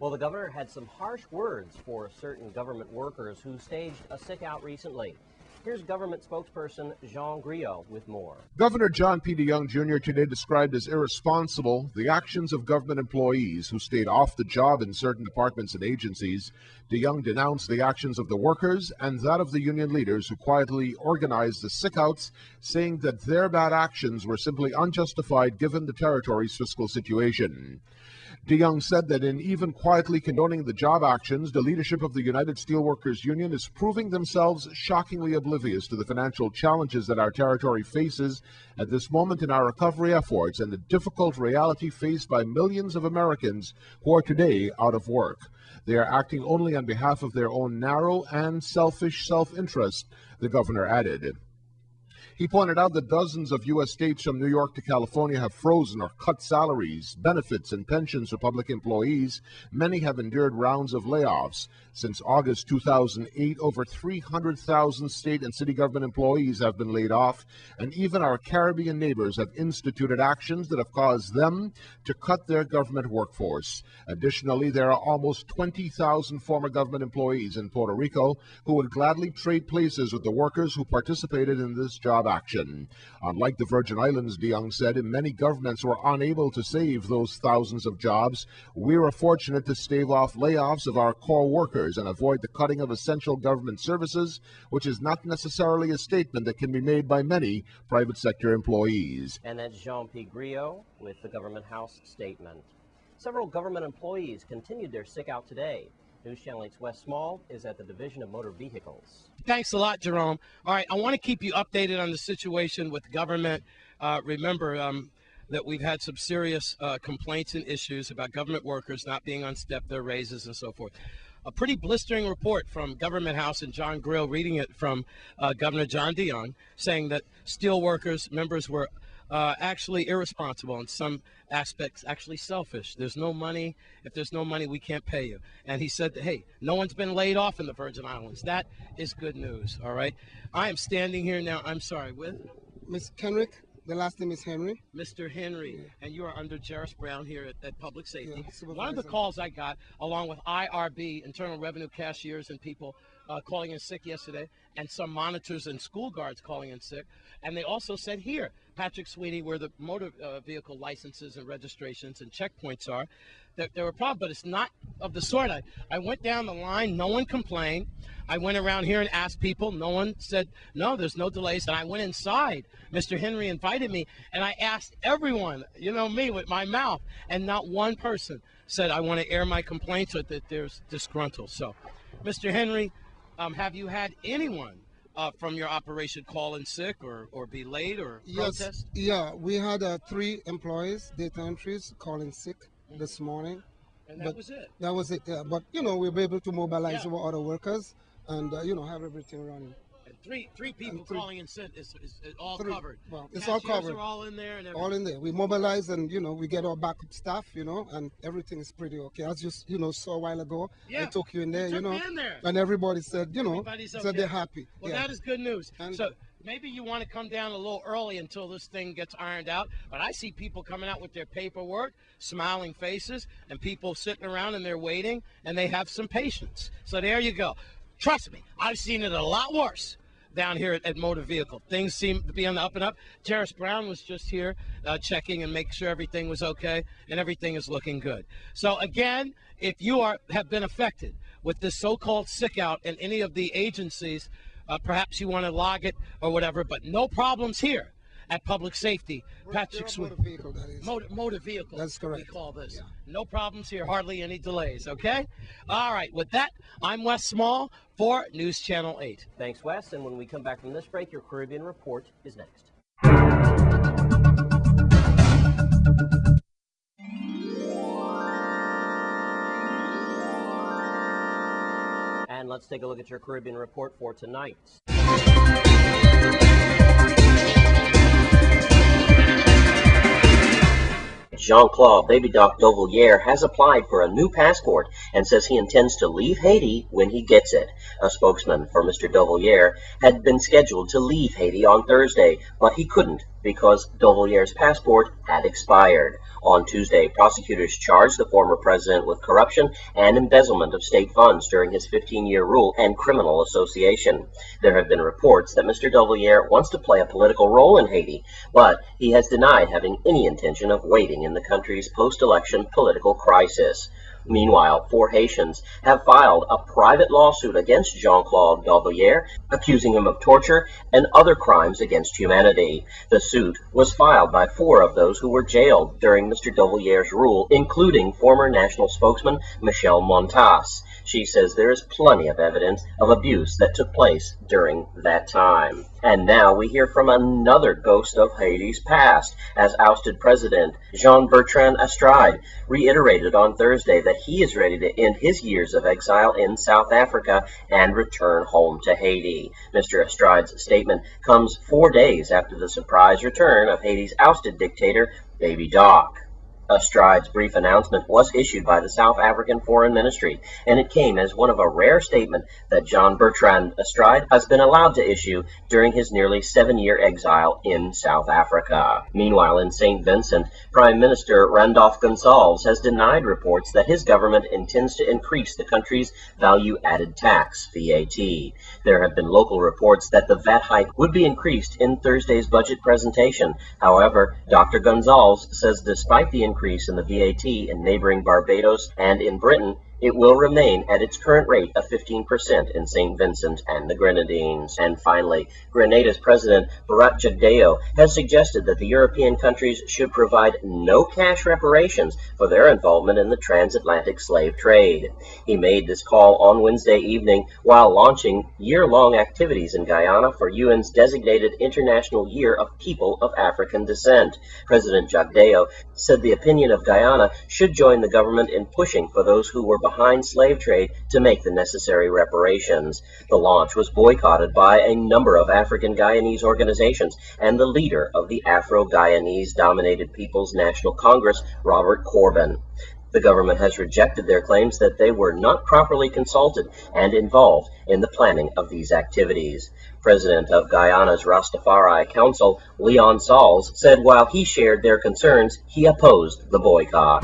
Well, the governor had some harsh words for certain government workers who staged a sick-out recently. Here's government spokesperson Jean Griot with more. Governor John P. DeYoung Jr. today described as irresponsible the actions of government employees who stayed off the job in certain departments and agencies. DeYoung denounced the actions of the workers and that of the union leaders who quietly organized the sickouts, saying that their bad actions were simply unjustified given the territory's fiscal situation. DeYoung said that in even quietly condoning the job actions, the leadership of the United Steelworkers Union is proving themselves shockingly oblivious to the financial challenges that our territory faces at this moment in our recovery efforts and the difficult reality faced by millions of Americans who are today out of work. They are acting only on behalf of their own narrow and selfish self-interest, the governor added. He pointed out that dozens of U.S. states from New York to California have frozen or cut salaries, benefits, and pensions for public employees. Many have endured rounds of layoffs. Since August 2008, over 300,000 state and city government employees have been laid off, and even our Caribbean neighbors have instituted actions that have caused them to cut their government workforce. Additionally, there are almost 20,000 former government employees in Puerto Rico who would gladly trade places with the workers who participated in this job action. Unlike the Virgin Islands, DeYoung said, many governments were unable to save those thousands of jobs. We were fortunate to stave off layoffs of our core workers and avoid the cutting of essential government services, which is not necessarily a statement that can be made by many private sector employees. And that's Jean P. Griot with the Government House statement. Several government employees continued their sick-out today. News Channel 8's Wes Small is at the Division of Motor Vehicles. Thanks a lot, Jerome. All right, I want to keep you updated on the situation with government. Remember that we've had some serious complaints and issues about government workers not being on step their raises and so forth. A pretty blistering report from Government House and John Grill reading it from Governor John DeYoung, saying that steel workers members were actually irresponsible, in some aspects actually selfish. There's no money. If there's no money, we can't pay you. And he said, hey, no one's been laid off in the Virgin Islands. That is good news, all right? I am standing here now, I'm sorry, with? Miss Kenrick. The last name is Henry. Mr. Henry, yeah. And you are under Jarris Brown here at Public Safety. Yeah, one of the calls I got, along with IRB, Internal Revenue cashiers and people calling in sick yesterday, and some monitors and school guards calling in sick, and they also said here, Patrick Sweeney, where the motor vehicle licenses and registrations and checkpoints are, that there were problems, but it's not of the sort. I went down the line, no one complained. I went around here and asked people, no one said, no, there's no delays. And I went inside, Mr. Henry invited me, and I asked everyone, you know me, with my mouth, and not one person said, I want to air my complaints or that there's disgruntled. So, Mr. Henry, have you had anyone from your operation call in sick or be late or protest? Yeah, we had 3 employees, data entries, calling sick this morning. And that was it? That was it, yeah. But, you know, we were able to mobilize our other workers and, you know, have everything running. And three people calling in sick is all covered. Well, it's all covered. Are all in there and everything. All in there. We mobilize and, you know, we get our backup staff, you know, and everything is pretty okay. As you, you know, saw a while ago, I took you in there, you know, in there. And everybody said, you know, said they're happy. Well, that is good news. And so maybe you want to come down a little early until this thing gets ironed out, but I see people coming out with their paperwork, smiling faces, and people sitting around and they're waiting, and they have some patience. So there you go. Trust me, I've seen it a lot worse down here at Motor Vehicle. Things seem to be on the up and up. Jarris Brown was just here checking and making sure everything was okay, and everything is looking good. So again, if you have been affected with this so-called sick out in any of the agencies, perhaps you want to log it or whatever, but no problems here at Public Safety. Patrick Motor vehicle, that is. Motor vehicle. That's correct. We call this. Yeah. No problems here, hardly any delays, okay? All right, with that, I'm Wes Small for News Channel 8. Thanks, Wes, and when we come back from this break, your Caribbean Report is next. And let's take a look at your Caribbean Report for tonight. Jean-Claude Baby Doc Duvalier has applied for a new passport and says he intends to leave Haiti when he gets it. A spokesman for Mr. Duvalier had been scheduled to leave Haiti on Thursday, but he couldn't because Duvallier's passport had expired. On Tuesday, prosecutors charged the former president with corruption and embezzlement of state funds during his 15-year rule and criminal association. There have been reports that Mr. Duvalier wants to play a political role in Haiti, but he has denied having any intention of waiting in the country's post-election political crisis. Meanwhile, 4 Haitians have filed a private lawsuit against Jean-Claude Duvalier, accusing him of torture and other crimes against humanity. The suit was filed by 4 of those who were jailed during Mr. Duvalier's rule, including former national spokesman Michel Montas. She says there is plenty of evidence of abuse that took place during that time. And now we hear from another ghost of Haiti's past, as ousted President Jean-Bertrand Astride reiterated on Thursday that he is ready to end his years of exile in South Africa and return home to Haiti. Mr. Astride's statement comes 4 days after the surprise return of Haiti's ousted dictator, Baby Doc. Astride's brief announcement was issued by the South African Foreign Ministry, and it came as one of a rare statement that Jean-Bertrand Astride has been allowed to issue during his nearly 7-year exile in South Africa. Meanwhile, in St. Vincent, Prime Minister Randolph Gonsalves has denied reports that his government intends to increase the country's value-added tax, VAT. There have been local reports that the VAT hike would be increased in Thursday's budget presentation. However, Dr. Gonsalves says despite the increase in the VAT in neighboring Barbados and in Britain, it will remain at its current rate of 15% in St. Vincent and the Grenadines. And finally, Grenada's President Barat Jagdeo has suggested that the European countries should provide no cash reparations for their involvement in the transatlantic slave trade. He made this call on Wednesday evening while launching year-long activities in Guyana for UN's designated International Year of People of African Descent. President Jagdeo said the opinion of Guyana should join the government in pushing for those who were behind slave trade to make the necessary reparations. The launch was boycotted by a number of African Guyanese organizations and the leader of the Afro-Guyanese-dominated People's National Congress, Robert Corbin. The government has rejected their claims that they were not properly consulted and involved in the planning of these activities. President of Guyana's Rastafari Council, Leon Salles, said while he shared their concerns, he opposed the boycott.